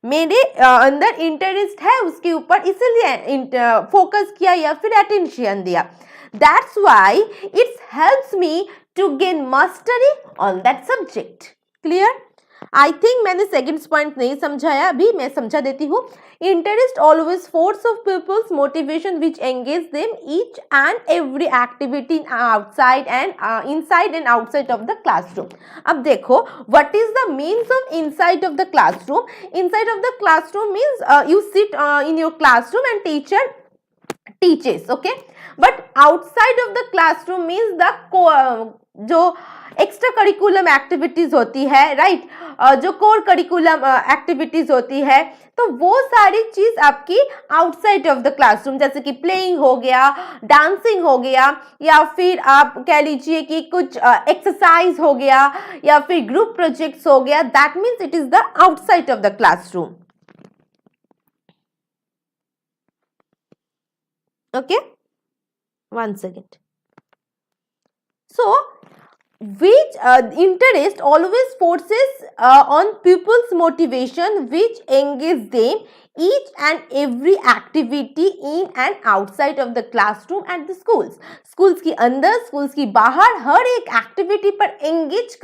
मेरे अंदर इंटरेस्ट है उसके ऊपर, इसीलिए फोकस किया या फिर अटेंशन दिया। That's why it's helps me to gain mastery on that subject. Clear? I think मैंने सेकेंड पॉइंट नहीं समझाया, अभी मैं समझा देती हूँ। Interest always force of people's motivation which engage them each and every activity outside and inside and outside of the classroom. अब देखो what is the means of inside of the classroom. Inside of the classroom means you sit in your classroom and teacher teaches, okay, but outside of the classroom means the जो extra curriculum activities होती है, right, जो core curriculum activities होती है, तो वो सारी चीज आपकी आउटसाइड ऑफ द क्लासरूम, जैसे कि प्लेइंग हो गया, डांसिंग हो गया, या फिर आप कह लीजिए कि कुछ एक्सरसाइज हो गया या फिर ग्रुप प्रोजेक्ट्स हो गया, that means it is the outside of the classroom. Okay, one second. So which interest always forces on pupils motivation which engage them each and every activity in and outside of the classroom at the schools. schools की अंदर, schools की बाहर हर एक activity पर engage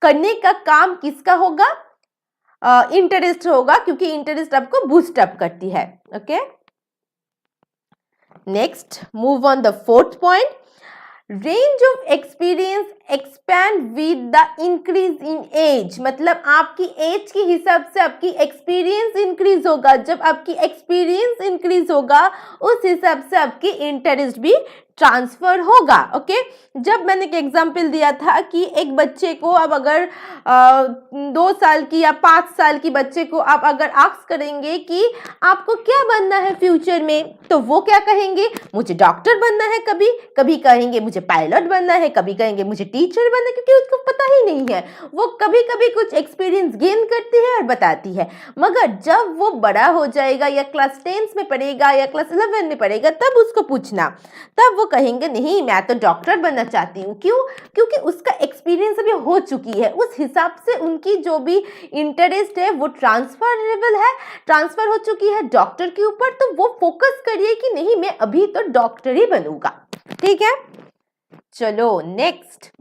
करने का काम किसका होगा? इंटरेस्ट होगा, क्योंकि इंटरेस्ट आपको बूस्ट अप करती है। Okay, Next, move on the fourth point. Range of experience expand with the increase in age, मतलब आपकी एज के हिसाब से आपकी एक्सपीरियंस इंक्रीज होगा। जब आपकी एक्सपीरियंस इंक्रीज होगा उस हिसाब से आपकी इंटरेस्ट भी ट्रांसफर होगा। ओके, जब मैंने एक एग्जाम्पल दिया था कि एक बच्चे को अब अगर 2 साल की या 5 साल की बच्चे को आप अगर आस्क करेंगे कि आपको क्या बनना है फ्यूचर में, तो वो क्या कहेंगे, मुझे डॉक्टर बनना है, कभी कभी कहेंगे मुझे पायलट बनना है, कभी कहेंगे मुझे टीचर बनना है, क्योंकि उसको पता ही नहीं है। वो कभी कभी कुछ एक्सपीरियंस गेन करती है और बताती है, मगर जब वो बड़ा हो जाएगा या क्लास 10 में पढ़ेगा या क्लास 11 में पढ़ेगा तब उसको पूछना, तब वो कहेंगे नहीं मैं तो डॉक्टर बनना चाहती हूँ। क्यों? क्योंकि उसका एक्सपीरियंस अभी हो चुकी है, उस हिसाब से उनकी जो भी इंटरेस्ट है वो ट्रांसफरेबल है, ट्रांसफर हो चुकी है डॉक्टर के ऊपर। तो वो फोकस करिए कि नहीं मैं अभी तो डॉक्टर ही बनूंगा। ठीक है, चलो next.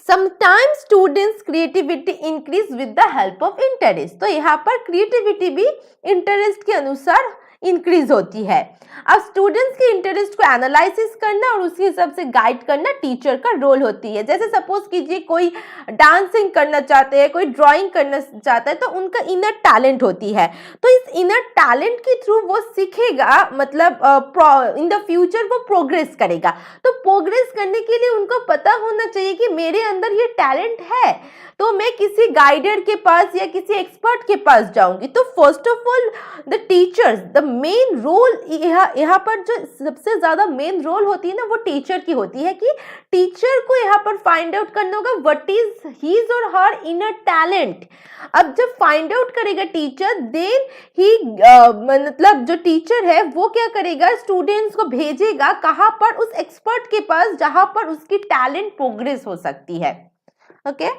Sometimes students creativity increase with the help of interest. तो यहाँ पर क्रिएटिविटी भी इंटरेस्ट के अनुसार इंक्रीज होती है। अब स्टूडेंट्स के इंटरेस्ट को एनालिसिस करना और उसी हिसाब से गाइड करना टीचर का रोल होती है। जैसे सपोज कीजिए कोई डांसिंग करना चाहते हैं, कोई ड्राइंग करना चाहता है, तो उनका इनर टैलेंट होती है, तो इस इनर टैलेंट के थ्रू वो सीखेगा, मतलब इन द फ्यूचर वो प्रोग्रेस करेगा। तो प्रोग्रेस करने के लिए उनको पता होना चाहिए कि मेरे अंदर ये टैलेंट है, तो मैं किसी गाइडर के पास या किसी एक्सपर्ट के पास जाऊंगी। तो first of all the teachers, the main role यहाँ पर जो सबसे ज्यादा मेन रोल होती है ना वो टीचर की होती है, कि टीचर को यहाँ पर फाइंड आउट करना होगा व्हाट इज हिज और हर इनर टैलेंट। अब जब फाइंड आउट करेगा टीचर, देन ही मतलब जो टीचर है वो क्या करेगा, स्टूडेंट्स को भेजेगा कहाँ पर, उस एक्सपर्ट के पास जहां पर उसकी टैलेंट प्रोग्रेस हो सकती है। Okay,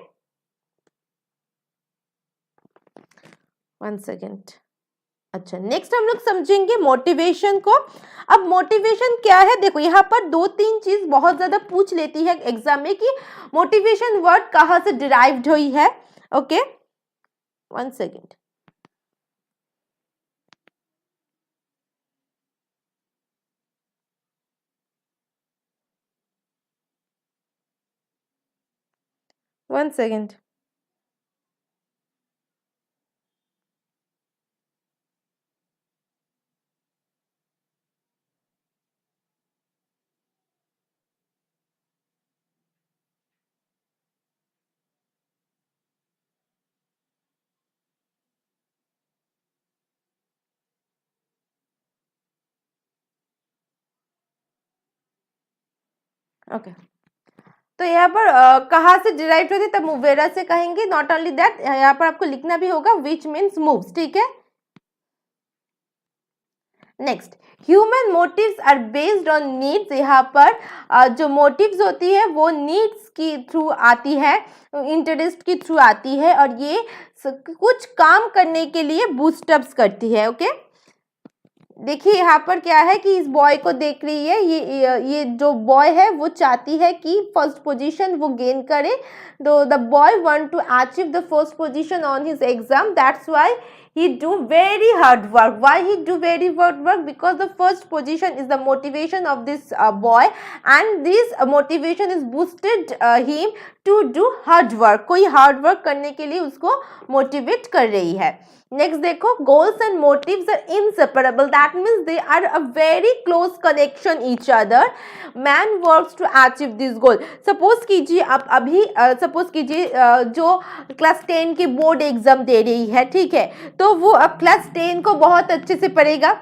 one second. अच्छा, नेक्स्ट हम लोग समझेंगे मोटिवेशन को। अब मोटिवेशन क्या है, देखो यहाँ पर 2-3 चीज बहुत ज्यादा पूछ लेती है एग्जाम में कि मोटिवेशन वर्ड कहाँ से डिराइव्ड हुई है। Okay, one second. One second. Okay, तो यहाँ पर कहाँ से डिराइव होती है, तब मूवेरा से कहेंगे। नॉट ओनली दैट, यहाँ पर आपको लिखना भी होगा विच मीन्स मूव्स। ठीक है, next, human motives are based on needs. यहाँ पर जो मोटिव्स होती है वो नीड्स की थ्रू आती है, इंटरेस्ट की थ्रू आती है, और ये कुछ काम करने के लिए बूस्टअप्स करती है। ओके, देखिए यहाँ पर क्या है कि इस बॉय को देख रही है, ये जो बॉय है वो चाहती है कि फर्स्ट पोजीशन वो गेन करे। The boy want to achieve the first position on his exam, that's why he do very hard work. Why he do very hard work? Because the first position is the motivation of this boy, and this motivation is boosted him to do hard work. कोई hard work करने के लिए उसको motivate कर रही है। Next देखो, goals and motives are inseparable. That means they are a very close connection each other. Man works to achieve this goal. Suppose कीजिए आप अभी सपोज कीजिए जो क्लास 10 की बोर्ड एग्जाम दे रही है, ठीक है, तो वो अब क्लास 10 को बहुत अच्छे से पढ़ेगा।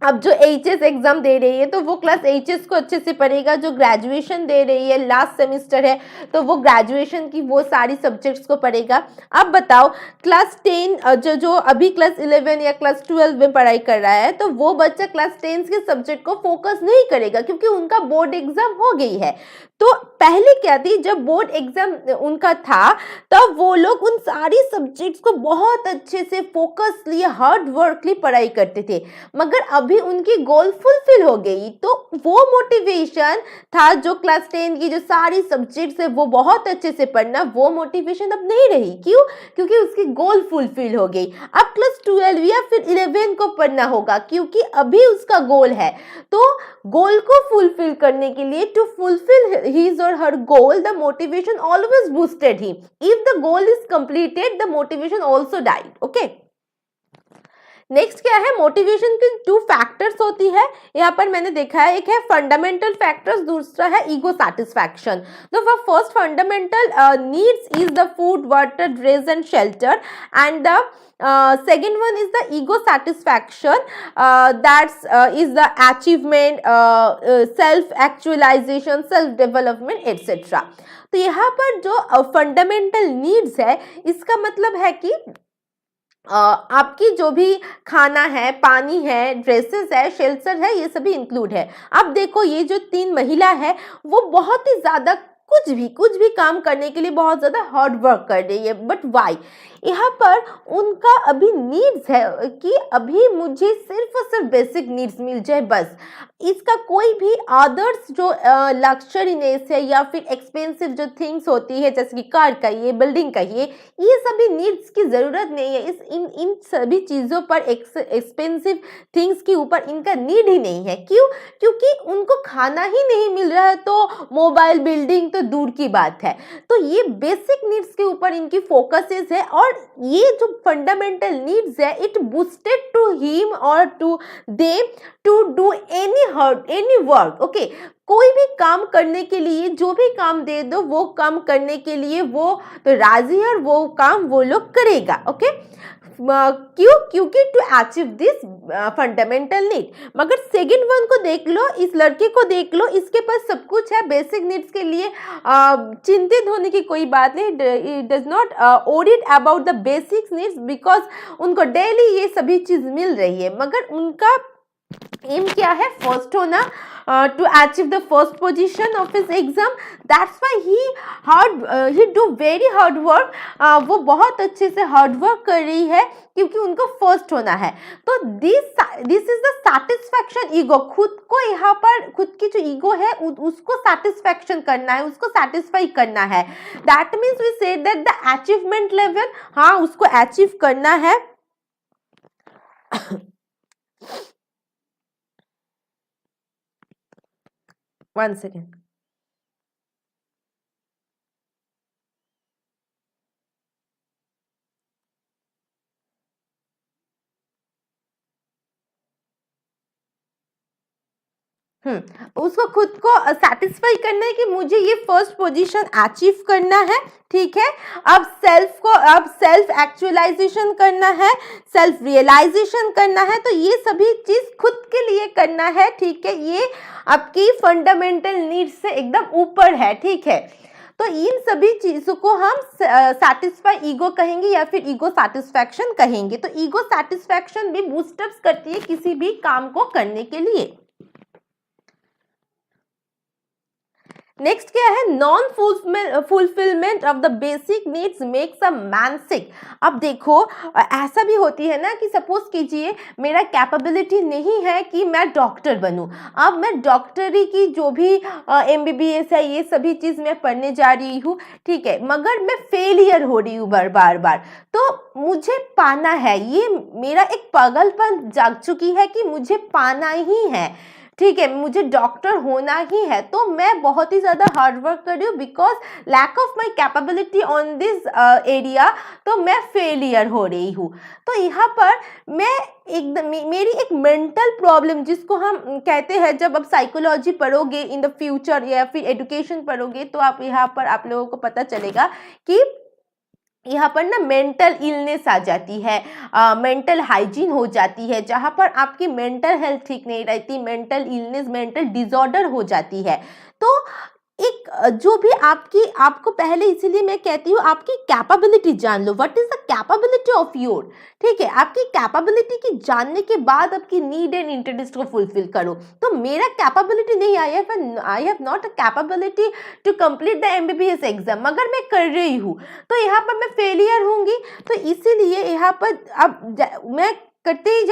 अब जो एचएस एग्जाम दे रही है तो वो क्लास एचएस को अच्छे से पढ़ेगा। जो ग्रेजुएशन दे रही है, लास्ट सेमेस्टर है, तो वो ग्रेजुएशन की वो सारी सब्जेक्ट्स को पढ़ेगा। अब बताओ क्लास 10 जो अभी क्लास 11 या क्लास 12 में पढ़ाई कर रहा है, तो वो बच्चा क्लास 10 के सब्जेक्ट को फोकस नहीं करेगा क्योंकि उनका बोर्ड एग्जाम हो गई है। तो पहले क्या थी, जब बोर्ड एग्जाम उनका था तब वो लोग उन सारी सब्जेक्ट्स को बहुत अच्छे से फोकसली हार्ड वर्कली पढ़ाई करते थे, मगर अभी उनकी गोल फुलफिल हो गई। तो वो मोटिवेशन था जो क्लास 10 की जो सारी सब्जेक्ट्स है वो बहुत अच्छे से पढ़ना, वो मोटिवेशन अब नहीं रही। क्यों? क्योंकि उसकी गोल फुलफिल हो गई। अब क्लास 12 या फिर 11 को पढ़ना होगा क्योंकि अभी उसका गोल है। तो गोल को फुलफिल करने के लिए, टू फुलफिल हिज और her goal, the motivation always boosted him. If the goal is completed, the motivation also died. Okay, next क्या है? मोटिवेशन की 2 फैक्टर्स होती है। यहाँ पर मैंने देखा है, एक है फंडामेंटल फैक्टर्स, दूसरा है ego satisfaction. The first fundamental needs is the food, water, dress and shelter, and the second one is the ego satisfaction, that's is the achievement, self actualization, self development, etc. तो यहाँ पर जो fundamental needs है, इसका मतलब है कि आपकी जो भी खाना है, पानी है, ड्रेसेस है, शेल्टर है, ये सभी इंक्लूड है। अब देखो ये जो 3 महिला है वो बहुत ही ज्यादा कुछ भी काम करने के लिए बहुत ज्यादा हार्ड वर्क कर रही है, बट वाई? यहाँ पर उनका अभी नीड्स है कि अभी मुझे सिर्फ और सिर्फ बेसिक नीड्स मिल जाए बस। इसका कोई भी अदर्स जो लग्जरीनेस है या फिर एक्सपेंसिव जो थिंग्स होती है, जैसे कि कार कहिए, बिल्डिंग कहिए, ये सभी नीड्स की ज़रूरत नहीं है। इन सभी चीज़ों पर, एक्सपेंसिव थिंग्स के ऊपर इनका नीड ही नहीं है। क्यों? क्योंकि उनको खाना ही नहीं मिल रहा है, तो मोबाइल, बिल्डिंग तो दूर की बात है। तो ये बेसिक नीड्स के ऊपर इनकी फोकसेस है, और ये जो फंडामेंटल नीड्स है, इट बूस्टेड टू हिम और to they to do any work. Okay, कोई भी काम करने के लिए, जो भी काम दे दो वो काम करने के लिए वो तो राजी है, और वो काम वो लोग करेगा। ओके, क्यों? क्योंकि to achieve this fundamental need. मगर सेकंड वन को देख लो, इस लड़के को देख लो, इसके पास सब कुछ है बेसिक नीड्स के लिए, चिंतित होने की कोई बात नहीं। It does not worried about the basic needs, because उनको डेली ये सभी चीज मिल रही है। मगर उनका एम क्या है? फर्स्ट होना, to achieve the first position of his exam. That's why he do very hard work. वो बहुत अच्छे से हार्ड वर्क कर रही है क्योंकि उनको फर्स्ट होना है। तो this is the satisfaction ego. खुद को यहाँ पर, खुद की जो ईगो है उसको सैटिस्फैक्शन करना है, उसको सेटिस्फाई करना है। That means we say that the achievement level, हाँ उसको अचीव करना है। One second. उसको खुद को सेटिस्फाई करना है कि मुझे ये फर्स्ट पोजीशन अचीव करना है। ठीक है, अब सेल्फ एक्चुअलाइजेशन करना है, सेल्फ रियलाइजेशन करना है। तो ये सभी चीज खुद के लिए करना है। ठीक है, ये आपकी फंडामेंटल नीड्स से एकदम ऊपर है। ठीक है, तो इन सभी चीजों को हम सैटिस्फाई ईगो कहेंगे या फिर ईगो सैटिस्फैक्शन कहेंगे। तो ईगो सैटिस्फैक्शन भी बूस्टअप्स करती है किसी भी काम को करने के लिए। नेक्स्ट क्या है? Non fulfilment of the basic needs makes a man sick. अब देखो ऐसा भी होती है ना कि सपोज कीजिए मेरा कैपेबिलिटी नहीं है कि मैं डॉक्टर बनूं। अब मैं डॉक्टरी की जो भी MBBS है, ये सभी चीज़ मैं पढ़ने जा रही हूँ। ठीक है, मगर मैं फेलियर हो रही हूँ बार बार। तो मुझे पाना है, ये मेरा एक पागलपन जाग चुकी है कि मुझे पाना ही है। ठीक है, मुझे डॉक्टर होना ही है। तो मैं बहुत ही ज़्यादा हार्ड वर्क कर रही हूँ because lack of my capability on this area, तो मैं फेलियर हो रही हूँ। तो यहाँ पर मैं मेरी एक मेंटल प्रॉब्लम, जिसको हम कहते हैं, जब आप साइकोलॉजी पढ़ोगे इन द फ्यूचर या फिर एजुकेशन पढ़ोगे तो आप यहाँ पर आप लोगों को पता चलेगा कि यहाँ पर ना मेंटल इलनेस आ जाती है, मेंटल हाइजीन हो जाती है, जहाँ पर आपकी मेंटल हेल्थ ठीक नहीं रहती, मेंटल इलनेस, मेंटल डिसऑर्डर हो जाती है। तो एक जो भी आपको पहले, इसीलिए मैं कहती हूँ आपकी कैपेबिलिटी जान लो। What is the capability of your. ठीक है, आपकी कैपेबिलिटी की जानने के बाद आपकी नीड एंड इंटरेस्ट को फुलफिल करो। तो मेरा कैपेबिलिटी नहीं, I have not a capability to complete the MBBS exam, मगर मैं कर रही हूँ, तो यहाँ पर मैं फेलियर होंगी। तो इसीलिए यहाँ पर अब मैं करते ही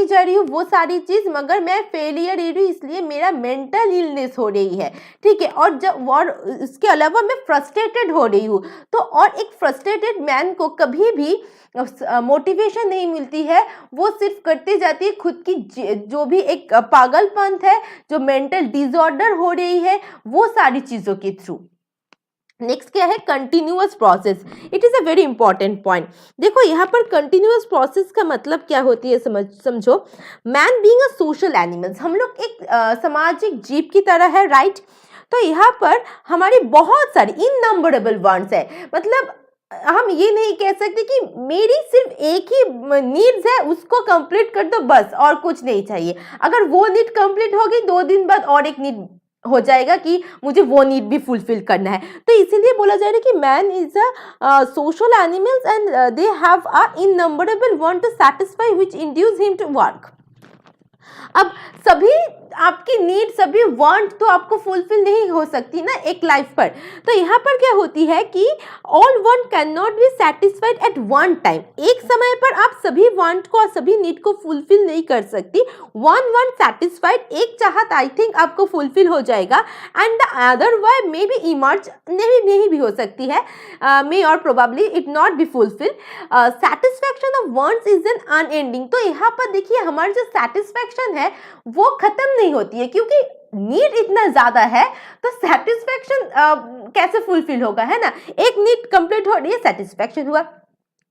जा रही हूँ वो सारी चीज़, मगर मैं फेलियर ही रही, इसलिए मेरा मेंटल इलनेस हो रही है, ठीक है। और इसके अलावा मैं फ्रस्ट्रेटेड हो रही हूँ। तो और एक फ्रस्ट्रेटेड मैन को कभी भी मोटिवेशन नहीं मिलती है, वो सिर्फ करते जाती है खुद की जो भी एक पागलपन है, जो मेंटल डिसऑर्डर हो रही है, वो सारी चीज़ों के थ्रू। नेक्स्ट क्या है, continuous process. It is a very important point. देखो यहाँ पर कंटिन्यूअस प्रोसेस का मतलब क्या होती है, समझो। Man being a social animals, हम लोग एक सामाजिक जीव की तरह है, राइट। तो यहाँ पर हमारी बहुत सारी इननंबरेबल वांट्स है, मतलब हम ये नहीं कह सकते कि मेरी सिर्फ एक ही नीड्स है, उसको कंप्लीट कर दो बस, और कुछ नहीं चाहिए। अगर वो नीड कंप्लीट होगी, 2 दिन बाद और एक नीड हो जाएगा कि मुझे वो नीड भी फुलफिल करना है। तो इसीलिए बोला जा रहा है कि man is a social animals and they have a innumerable want to satisfy which induce him to work. अब सभी आपकी नीड, सभी वांट तो आपको फुलफिल नहीं हो सकती ना एक लाइफ पर। तो यहाँ पर क्या होती है कि all want can not be satisfied at one time. एक समय पर आप सभी वांट को और सभी नीड को फुलफिल नहीं कर सकती। वन वांट सेटिस्फाइड, एक चाहत आई थिंक आपको फुलफिल हो जाएगा, and the other way may be emerge, नहीं भी हो सकती है, मे और probably it not be fulfil. Satisfaction of wants is an unending. तो यहाँ पर देखिए हमारी जो सेटिस्फैक्शन है वो खत्म नहीं होती है, क्योंकि नीड इतना ज्यादा है, तो सेटिस्फैक्शन कैसे फुलफिल होगा, है ना। एक नीड कंप्लीट हो रही है, सेटिस्फैक्शन हुआ,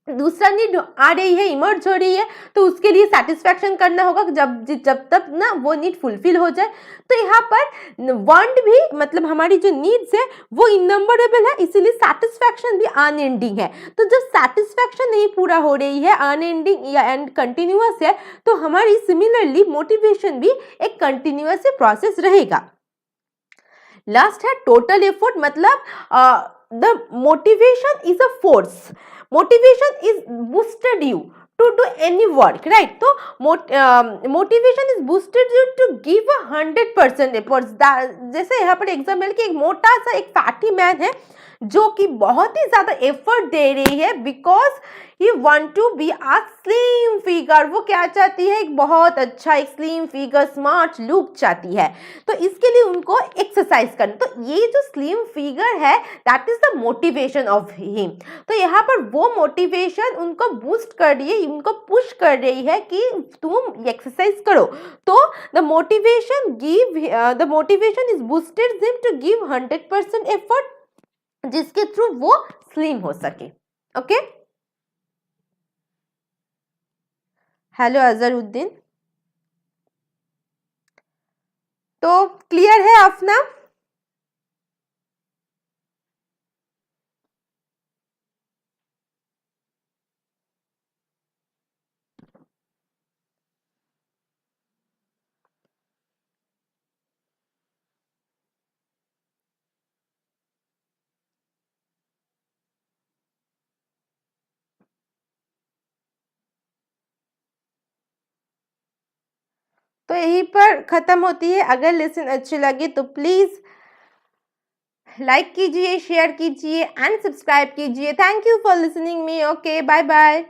दूसरा नीड आ रही है, इमर्ज हो रही है, तो उसके लिए सेटिस्फैक्शन करना होगा जब तक ना वो नीड फुलफिल हो जाए। तो यहाँ पर वांट भी, मतलब हमारी जो नीड्स है वो इननंबरेबल है, इसीलिए सेटिस्फैक्शन भी अनएंडिंग है। तो जब सेटिस्फैक्शन नहीं पूरा हो रही है, अनएंडिंग या एंड कंटिन्यूअस है, तो हमारी सिमिलरली मोटिवेशन भी एक कंटिन्यूअस प्रोसेस रहेगा। लास्ट है टोटल एफर्ट, मतलब the motivation is a force, motivation is boosted you to do any work, right? So motivation is boosted you to give 100% efforts। जैसे यहाँ पर एग्जाम्पल कि एक मोटा सा एक फैटी मैन है जो कि बहुत ही ज्यादा एफर्ट दे रही है, because he want to be a slim figure. वो क्या चाहती है, एक बहुत अच्छा एक स्लिम फिगर, स्मार्ट लुक चाहती है, तो इसके लिए उनको एक्सरसाइज करना। तो ये जो स्लिम फिगर है, that is the motivation of him. तो यहाँ पर वो मोटिवेशन उनको बूस्ट कर रही है, उनको पुश कर रही है कि तुम एक्सरसाइज करो। तो the motivation is boosted him to give 100% effort, जिसके थ्रू वो स्लिम हो सके। ओके, हेलो अजहरुद्दीन, तो क्लियर है अपना? तो यहीं पर खत्म होती है। अगर लेसन अच्छे लगे तो प्लीज लाइक कीजिए, शेयर कीजिए एंड सब्सक्राइब कीजिए। Thank you for listening me. Okay, bye bye.